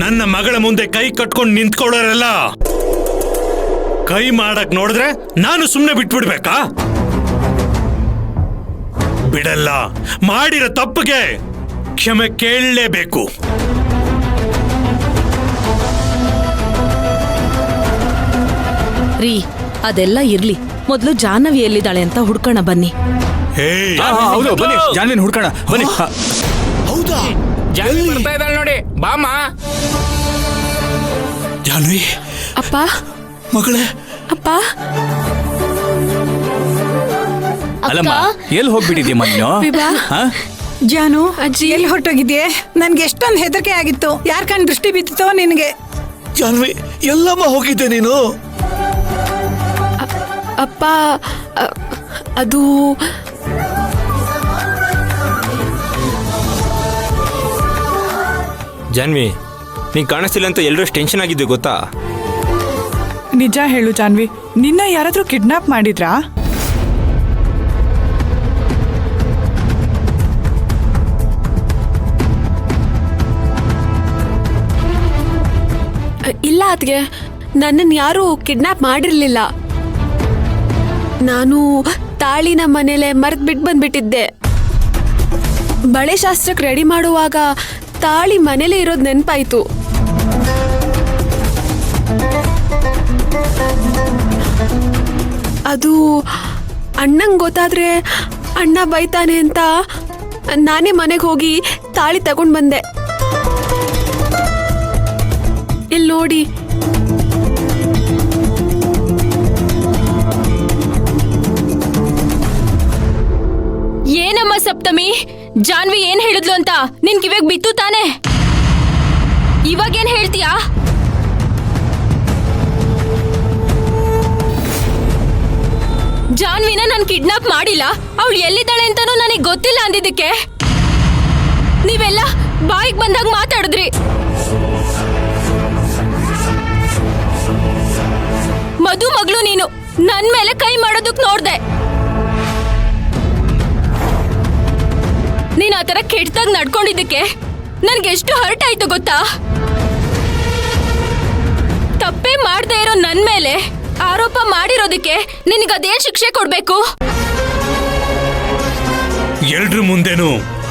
ನನ್ನ ಮಗಳ ಮುಂದೆ ಕೈ ಕಟ್ಕೊಂಡು ನಿಂತ್ಕೊಳ್ಳೋರೆಲ್ಲ ಕೈ ಮಾಡಕ್ ನೋಡಿದ್ರೆ ನಾನು ಸುಮ್ಮನೆ ಬಿಟ್ಬಿಡ್ಬೇಕಾ? ಬಿಡಲ್ಲ. ಮಾಡಿರೋ ತಪ್ಪಿಗೆ ಕ್ಷಮೆ ಕೇಳಲೇಬೇಕು. ರೀ, ಅದೆಲ್ಲ ಇರ್ಲಿ, ಮೊದಲು ಜಾಹ್ನವಿ ಎಲ್ಲಿದ್ದಾಳೆ ಅಂತ ಹುಡ್ಕೋಣ ಬನ್ನಿ. ಹೌದು, ಬನ್ನಿ ಜಾನ್ವಿನ ಹುಡ್ಕೋಣ ಬನ್ನಿ. ಹೌದಾ? ಜಾನ್ವಿ ಬರ್ತಾ ಇದ್ದಾಳೆ ನೋಡಿ, ಬಾಮ್ಮ. ಜಾನ್ವಿ ಅಪ್ಪ, ಮಗಳೇ. ಅಪ್ಪ. ಅಲ್ಲಮ್ಮ, ಎಲ್ಲಿ ಹೋಗ್ಬಿಟ್ಟಿದ್ಯಮ್ಮ ನೀನು? ಜಾನು, ಅಜ್ಜಿ ಎಲ್ಲಿ ಹೊರಟೋಗಿದ್ಯೆ? ನನ್ಗೆ ಎಷ್ಟೊಂದು ಹೆದರಿಕೆ ಆಗಿತ್ತು. ಯಾರ್ ಕಣ್ ದೃಷ್ಟಿ ಬಿದ್ದಿತ್ತೋ ನಿನಗೆ? ಜಾನ್ವಿ, ಎಲ್ಲಮ್ಮ ಹೋಗಿದ್ದೆ ನೀನು? ಅಪ್ಪ, ಅದು ಜಾನ್ವಿ, ನೀನ್ ಕಾಣಿಸ್ತಿಲ್ಲ ಅಂತ ಎಲ್ಲರೂ ಟೆನ್ಷನ್ ಆಗಿದ್ದು ಗೊತ್ತಾ? ನಿಜ ಹೇಳು ಜಾನ್ವಿ, ನಿನ್ನ ಯಾರಾದ್ರೂ ಕಿಡ್ನಾಪ್ ಮಾಡಿದ್ರಾ? ಇಲ್ಲ ಅದ್ಗೆ, ನನ್ನನ್ನು ಯಾರೂ ಕಿಡ್ನಾಪ್ ಮಾಡಿರ್ಲಿಲ್ಲ. ನಾನು ತಾಳಿನ ಮನೇಲೆ ಮರೆತು ಬಿಟ್ಟು ಬಂದ್ಬಿಟ್ಟಿದ್ದೆ. ಬಳೆ ಶಾಸ್ತ್ರಕ್ಕೆ ರೆಡಿ ಮಾಡುವಾಗ ತಾಳಿ ಮನೇಲೆ ಇರೋದು ನೆನಪಾಯ್ತು. ಅದು ಅಣ್ಣಂಗೆ ಗೊತ್ತಾದ್ರೆ ಅಣ್ಣ ಬೈತಾನೆ ಅಂತ ನಾನೇ ಮನೆಗೆ ಹೋಗಿ ತಾಳಿ ತಗೊಂಡು ಬಂದೆ. ಇಲ್ಲಿ ನೋಡಿ. ಏನಮ್ಮ ಸಪ್ತಮಿ, ಜಾನ್ವಿ ಏನ್ ಹೇಳಿದ್ಲು ಅಂತ ನಿನ್ ಕಿವಿಗೆ ಬಿತ್ತು ತಾನೆ? ಇವಾಗೇನ್ ಹೇಳ್ತೀಯಾ? ಜಾನ್ವಿನ ನಾನು ಕಿಡ್ನಾಪ್ ಮಾಡಿಲ್ಲ, ಅವಳು ಎಲ್ಲಿದ್ದಾಳೆ ಅಂತಾನೂ ನನಗೆ ಗೊತ್ತಿಲ್ಲ ಅಂದಿದ್ದಕ್ಕೆ ನೀವೆಲ್ಲ ಬಾಯಿಗೆ ಬಂದಾಗ ಮಾತಾಡಿದ್ರಿ. ಮಧು ಮಗಳು ನೀನು ನನ್ ಮೇಲೆ ಕೈ ಮಾಡೋದಕ್ ನೋಡ್ದೆ. ನೀನ್ ಆತರ ಕೆಟ್ಟದಾಗ ನಡ್ಕೊಂಡಿದ್ದಕ್ಕೆ ನನ್ಗೆ ಎಷ್ಟು ಹರ್ಟ್ ಆಯ್ತು ಗೊತ್ತಾ? ತಪ್ಪೇ ಮಾಡದೇ ಇರೋ ನನ್ ಮೇಲೆ ಆರೋಪ ಮಾಡಿರೋದಕ್ಕೆ ನಿನಗದೇನ್ ಶಿಕ್ಷೆ ಕೊಡ್ಬೇಕು? ಎಲ್ರ ಮುಂದೆನೂ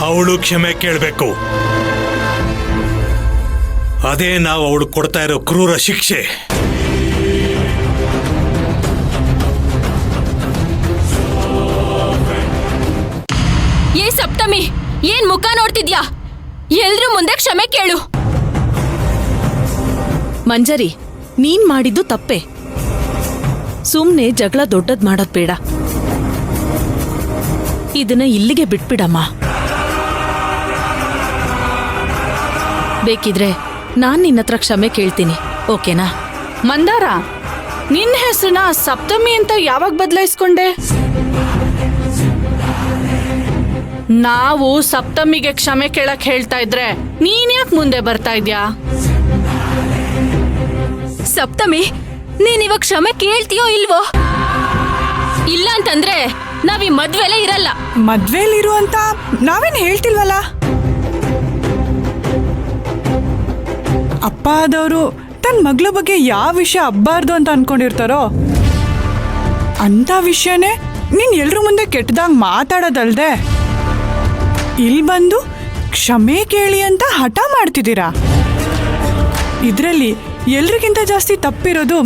ಅವಳು ಕ್ಷಮೆ ಕೇಳಬೇಕು. ಅದೇ ನಾವು ಅವಳು ಕೊಡ್ತಾ ಇರೋ ಕ್ರೂರ ಶಿಕ್ಷೆ. ಏ ಸಪ್ತಮಿ, ಏನ್ ಮುಖ ನೋಡ್ತಿದ್ಯಾ? ಎಲ್ರೂ ಮುಂದೆ ಕ್ಷಮೆ ಕೇಳು. ಮಂಜರಿ, ನೀನ್ ಮಾಡಿದ್ದು ತಪ್ಪೆ. ಸುಮ್ನೆ ಜಗಳ ದೊಡ್ಡದ್ ಮಾಡೋದ್ ಬೇಡ. ಇದನ್ನ ಇಲ್ಲಿಗೆ ಬಿಟ್ಬಿಡಮ್ಮ. ಬೇಕಿದ್ರೆ ನಾನ್ ನಿನ್ನತ್ರ ಕ್ಷಮೆ ಕೇಳ್ತೀನಿ, ಓಕೆನಾ? ಮಂದಾರ, ನಿನ್ನ ಹೆಸರನ್ನ ಸಪ್ತಮಿ ಅಂತ ಯಾವಾಗ ಬದಲಾಯಿಸ್ಕೊಂಡೆ? ನಾವು ಸಪ್ತಮಿಗೆ ಕ್ಷಮೆ ಕೇಳಕ್ ಹೇಳ್ತಾ ಇದ್ರೆ ನೀನ್ ಯಾಕೆ ಮುಂದೆ ಬರ್ತಾ ಇದ್ಯಾ? ಸಪ್ತಮಿ, ನೀನ್ ಇವಾಗ ಕ್ಷಮೆ ಕೇಳ್ತೀಯೋ ಇಲ್ವೋ? ಇಲ್ಲ ಅಂತಂದ್ರೆ ನಾವ್ ಈ ಮದ್ವೆಲೇ ಇರಲ್ಲ. ಮದ್ವೆಲಿರು ಅಂತ ನಾವೇನ್ ಹೇಳ್ತಿಲ್ವಲ್ಲ. ಅಪ್ಪ ಆದವರು ತನ್ನ ಮಗಳ ಬಗ್ಗೆ ಯಾವ ವಿಷಯ ಹಬ್ಬಾರ್ದು ಅಂತ ಅನ್ಕೊಂಡಿರ್ತಾರೋ ಅಂತ ವಿಷಯನೇ ನೀನ್ ಎಲ್ರ ಮುಂದೆ ಕೆಟ್ಟದಾಗ ಮಾತಾಡೋದಲ್ದೆ ಇಲ್ಲಿ ಬಂದು ಕ್ಷಮೆ ಕೇಳಿ ಅಂತ ಹಠ ಮಾಡ್ತಿದ್ದೀರಾ. ಇದ್ರಲ್ಲಿ ಎಲ್ರಿಗಿಂತ ಜಾಸ್ತಿ ತಪ್ಪಿರೋದು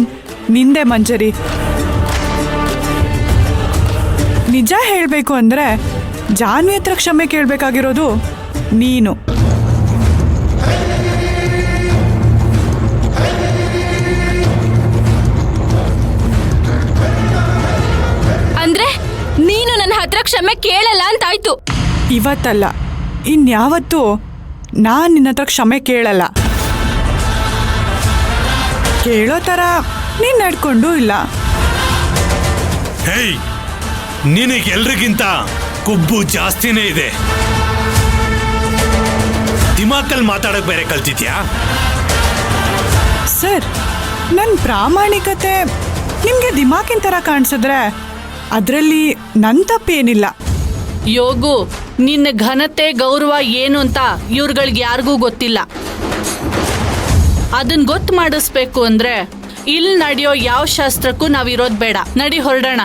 ನಿಂದೆ ಮಂಜರಿ. ನಿಜ ಹೇಳ್ಬೇಕು ಅಂದ್ರೆ ಜಾನ್ವಿ ಹತ್ರ ಕ್ಷಮೆ ಕೇಳ್ಬೇಕಾಗಿರೋದು ನೀನು. ಅಂದ್ರೆ ನೀನು ನನ್ನ ಹತ್ರ ಕ್ಷಮೆ ಕೇಳಲ್ಲ ಅಂತಾಯ್ತು. ಇವತ್ತಲ್ಲ, ಇನ್ಯಾವತ್ತೂ ನಾನ್ ನಿನ್ನ ಹತ್ರ ಕ್ಷಮೆ ಕೇಳಲ್ಲ. ಕೇಳೋ ಥರ ನೀನ್ ನಡ್ಕೊಂಡು ಇಲ್ಲ. ಹೇಯ್, ನಿನಗೆಲ್ರಿಗಿಂತ ಕೊಬ್ಬು ಜಾಸ್ತಿನೇ ಇದೆ. ದಿಮಾಕಲ್ಲಿ ಮಾತಾಡಕ್ ಬೇರೆ ಕಲ್ತಿದ್ಯಾ? ಸರ್, ನನ್ನ ಪ್ರಾಮಾಣಿಕತೆ ನಿಮ್ಗೆ ದಿಮಾಕಿನ ಥರ ಕಾಣಿಸಿದ್ರೆ ಅದರಲ್ಲಿ ನನ್ನ ತಪ್ಪೇನಿಲ್ಲ. ಯೋಗು, ನಿನ್ನ ಘನತೆ ಗೌರವ ಏನು ಅಂತ ಇವ್ರುಗಳಿಗೆ ಯಾರಿಗೂ ಗೊತ್ತಿಲ್ಲ. ಅದನ್ ಗೊತ್ತು ಮಾಡಿಸ್ಬೇಕು ಅಂದ್ರೆ ಇಲ್ಲಿ ನಡೆಯೋ ಯಾವ ಶಾಸ್ತ್ರಕ್ಕೂ ನಾವಿರೋದ್ ಬೇಡ. ನಡಿ ಹೊರಡೋಣ.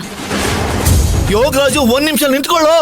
ಯೋಗರಾಜು 1 ನಿಮಿಷ ನಿಂತ್ಕೊಳ್ಳೋ.